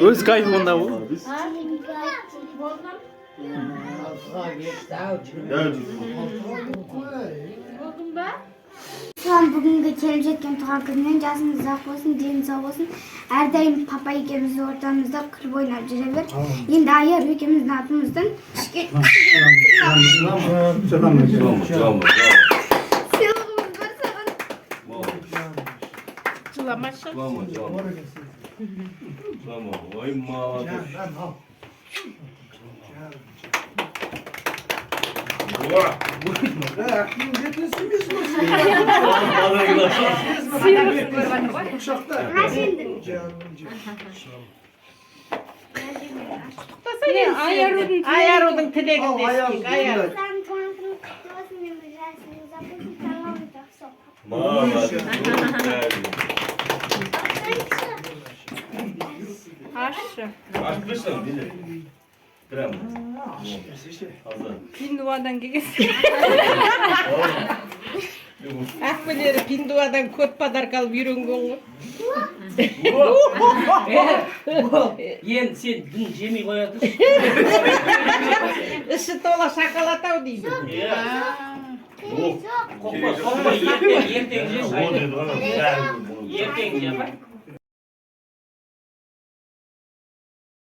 Öz kayfında bu. Son bugünkü kelip жеткен туған күнінен жасыңыз ұзақ болсын, дені сау болсын. Әрдайым папа екеуміз ортамызда кіріп ойнап жүре бер. Енді Айар екеуміздің атымыздан сыйлығымыз бар саған. Жыламашы. Ой, молодец. Ayarудың тілегін де істейік. Аяр. Aşçı. Açmışsın dili. Krem. Pinduvadan gelsin. Akbeleri Pinduvadan көп подарка алып үйренген ғой. Енді сен дін жемей қояды. Іші тола шоколад ау дейді. Ертең жеп.